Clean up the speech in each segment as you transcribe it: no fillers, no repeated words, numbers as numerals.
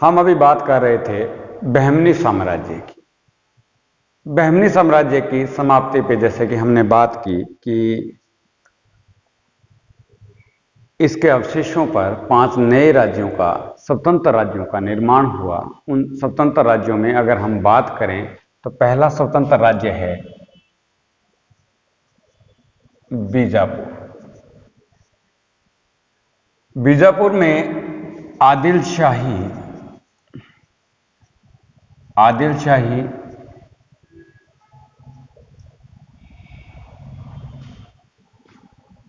हम अभी बात कर रहे थे बहमनी साम्राज्य की। बहमनी साम्राज्य की समाप्ति पे जैसे कि हमने बात की कि इसके अवशेषों पर 5 नए राज्यों का, स्वतंत्र राज्यों का निर्माण हुआ। उन स्वतंत्र राज्यों में अगर हम बात करें तो पहला स्वतंत्र राज्य है बीजापुर। बीजापुर में आदिल शाही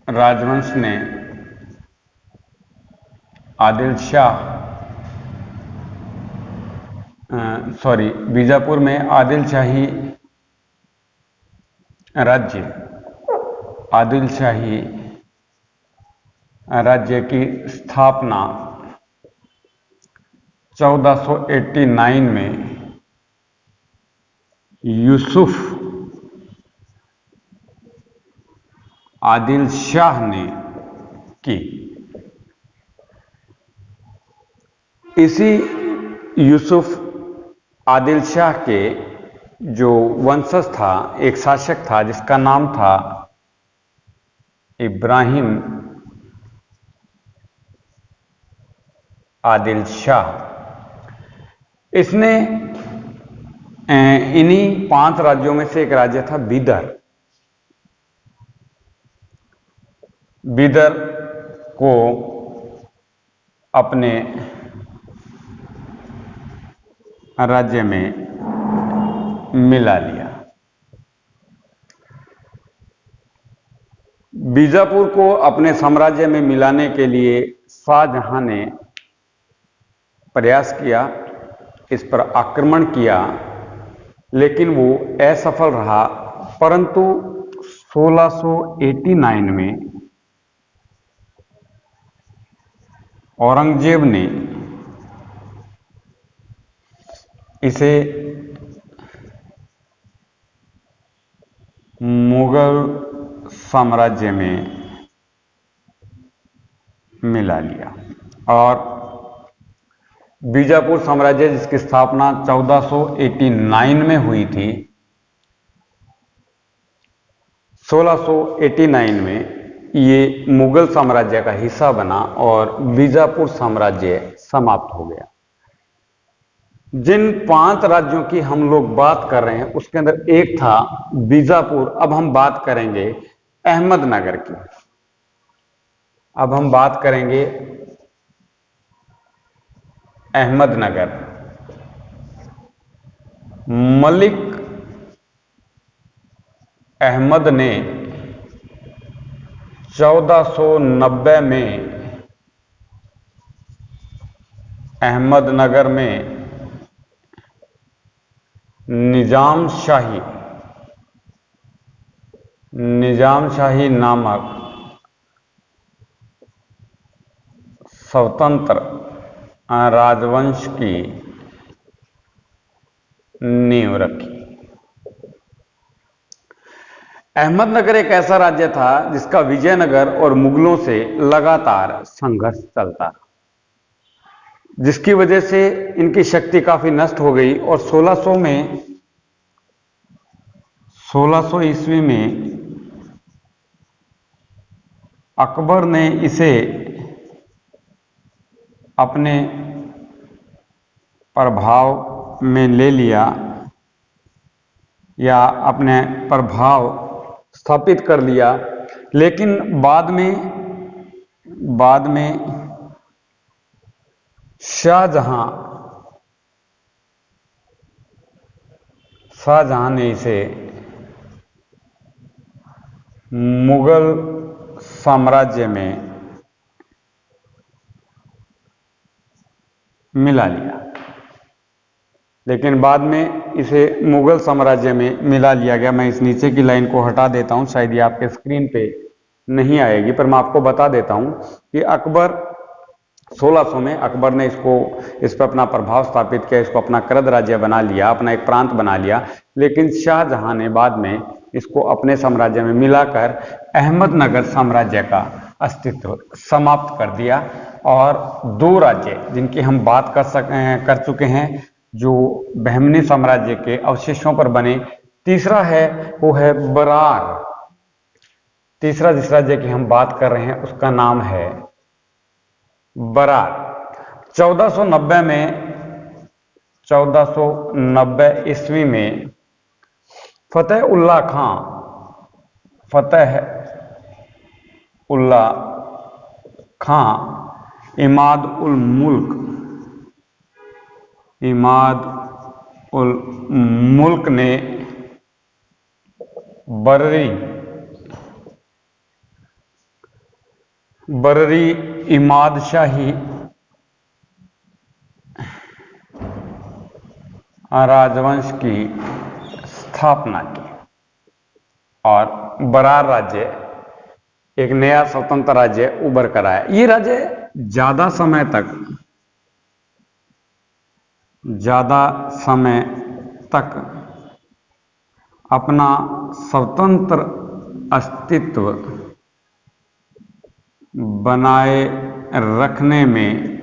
राजवंश ने बीजापुर में आदिल शाही राज्य की स्थापना 1489 में यूसुफ आदिल शाह ने की। इसी यूसुफ आदिल शाह के जो वंशज था, एक शासक था जिसका नाम था इब्राहिम आदिल शाह। इसने इन्हीं 5 राज्यों में से एक राज्य था बीदर को अपने राज्य में मिला लिया। बीजापुर को अपने साम्राज्य में मिलाने के लिए शाहजहां ने प्रयास किया, इस पर आक्रमण किया, लेकिन वो असफल रहा। परंतु 1689 में औरंगजेब ने इसे मुगल साम्राज्य में मिला लिया और बीजापुर साम्राज्य, जिसकी स्थापना 1489 में हुई थी, 1689 में ये मुगल साम्राज्य का हिस्सा बना और बीजापुर साम्राज्य समाप्त हो गया। जिन 5 राज्यों की हम लोग बात कर रहे हैं उसके अंदर एक था बीजापुर। अब हम बात करेंगे अहमदनगर की। अब हम बात करेंगे अहमदनगर। मलिक अहमद ने 1490 में अहमदनगर में निजाम शाही नामक स्वतंत्र राजवंश की नींव रखी। अहमदनगर एक ऐसा राज्य था जिसका विजयनगर और मुगलों से लगातार संघर्ष चलता रहा, जिसकी वजह से इनकी शक्ति काफी नष्ट हो गई और 1600 ईस्वी में अकबर ने इसे अपने प्रभाव में ले लिया या अपने प्रभाव स्थापित कर लिया। लेकिन बाद में शाहजहां ने इसे मुगल साम्राज्य में मिला लिया। लेकिन बाद में इसे मुगल साम्राज्य में मिला लिया गया। मैं इस नीचे की लाइन को हटा देता हूं, शायद ये आपके स्क्रीन पे नहीं आएगी, पर मैं आपको बता देता हूं कि 1600 में अकबर ने इस पर अपना प्रभाव स्थापित किया, इसको अपना कृत राज्य बना लिया, अपना एक प्रांत बना लिया। लेकिन शाहजहां ने बाद में इसको अपने साम्राज्य में मिलाकर अहमदनगर साम्राज्य का अस्तित्व समाप्त कर दिया। और दो राज्य जिनकी हम बात कर चुके हैं जो बहमनी साम्राज्य के अवशेषों पर बने, तीसरा है वो है बरार। तीसरा जिस राज्य की हम बात कर रहे हैं उसका नाम है बरार। 1490 ईस्वी में फतेह उल्ला खां इमाद उल मुल्क ने बररी इमाद शाही राजवंश की स्थापना की और बरार राज्य एक नया स्वतंत्र राज्य उभर कर आया। ये राज्य ज्यादा समय तक अपना स्वतंत्र अस्तित्व बनाए रखने में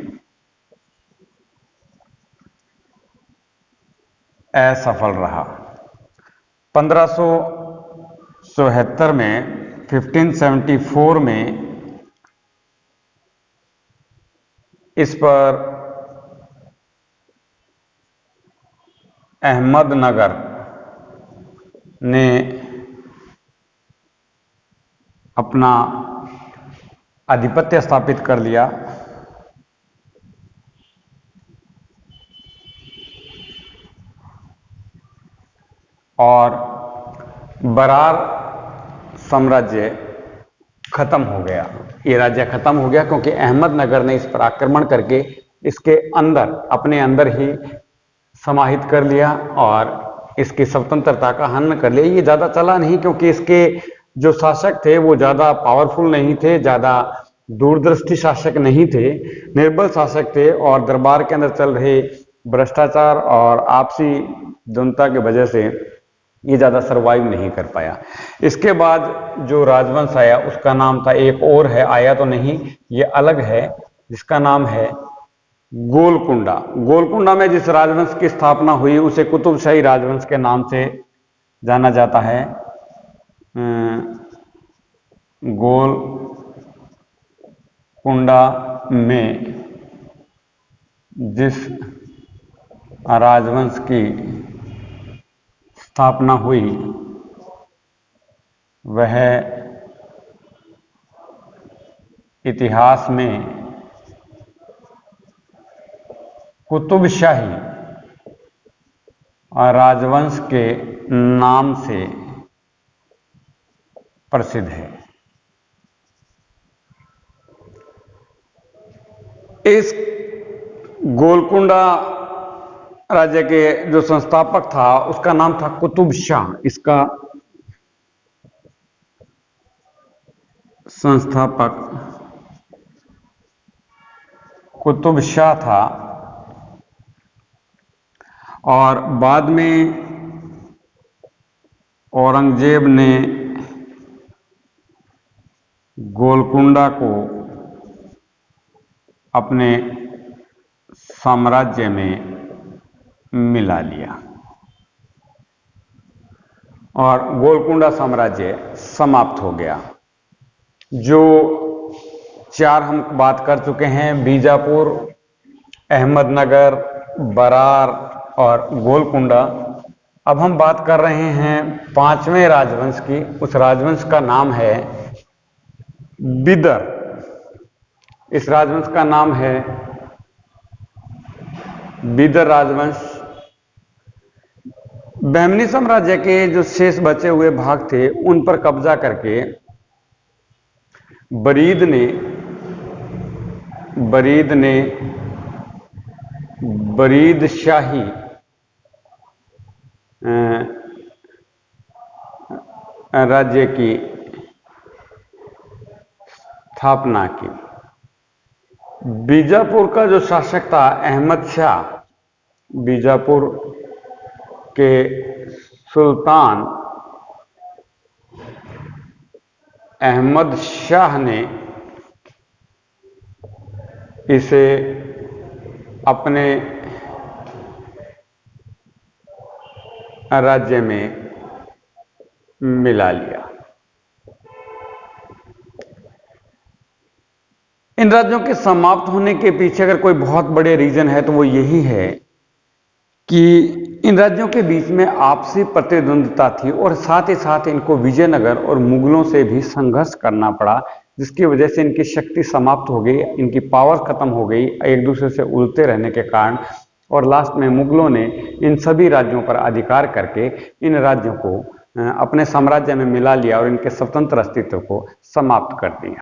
असफल रहा। 1574 में 1574 में इस पर अहमदनगर ने अपना आधिपत्य स्थापित कर लिया और बरार साम्राज्य खत्म हो गया। ये राज्य खत्म हो गया क्योंकि अहमदनगर ने इस पर आक्रमण करके इसके अंदर अपने अंदर ही समाहित कर लिया और इसकी स्वतंत्रता का हनन कर लिया। ये ज़्यादा चला नहीं क्योंकि इसके जो शासक थे वो ज़्यादा पावरफुल नहीं थे, ज़्यादा दूरदृष्टि शासक नहीं थे, निर्बल शासक थे और दरबार के अंदर चल रहे भ्रष्टाचार और आपसी द्वंद्वता की वजह से ये ज़्यादा सरवाइव नहीं कर पाया। इसके बाद जो राजवंश आया उसका नाम था, एक और है, आया तो नहीं, ये अलग है, जिसका नाम है गोलकुंडा। गोलकुंडा में जिस राजवंश की स्थापना हुई उसे कुतुबशाही राजवंश के नाम से जाना जाता है। गोलकुंडा में जिस राजवंश की स्थापना हुई वह इतिहास में कुतुबशाही राजवंश के नाम से प्रसिद्ध है। इस गोलकुंडा राज्य के जो संस्थापक था उसका नाम था कुतुब शाह। इसका संस्थापक कुतुब शाह था और बाद में औरंगजेब ने गोलकुंडा को अपने साम्राज्य में मिला लिया और गोलकुंडा साम्राज्य समाप्त हो गया। जो चार हम बात कर चुके हैं, बीजापुर, अहमदनगर, बरार और गोलकुंडा। अब हम बात कर रहे हैं पांचवें राजवंश की। उस राजवंश का नाम है बिदर। इस राजवंश का नाम है बिदर राजवंश। बहमनी साम्राज्य के जो शेष बचे हुए भाग थे उन पर कब्जा करके बरीद शाही राज्य की स्थापना की। बीजापुर का जो शासक था अहमद शाह, बीजापुर के सुल्तान अहमद शाह ने इसे अपने राज्य में मिला लिया। इन राज्यों के समाप्त होने के पीछे अगर कोई बहुत बड़े रीजन है तो वो यही है कि इन राज्यों के बीच में आपसी प्रतिद्वंद्विता थी और साथ ही साथ इनको विजयनगर और मुगलों से भी संघर्ष करना पड़ा, जिसकी वजह से इनकी शक्ति समाप्त हो गई, इनकी पावर खत्म हो गई एक दूसरे से उलझते रहने के कारण। और लास्ट में मुगलों ने इन सभी राज्यों पर अधिकार करके इन राज्यों को अपने साम्राज्य में मिला लिया और इनके स्वतंत्र अस्तित्व को समाप्त कर दिया।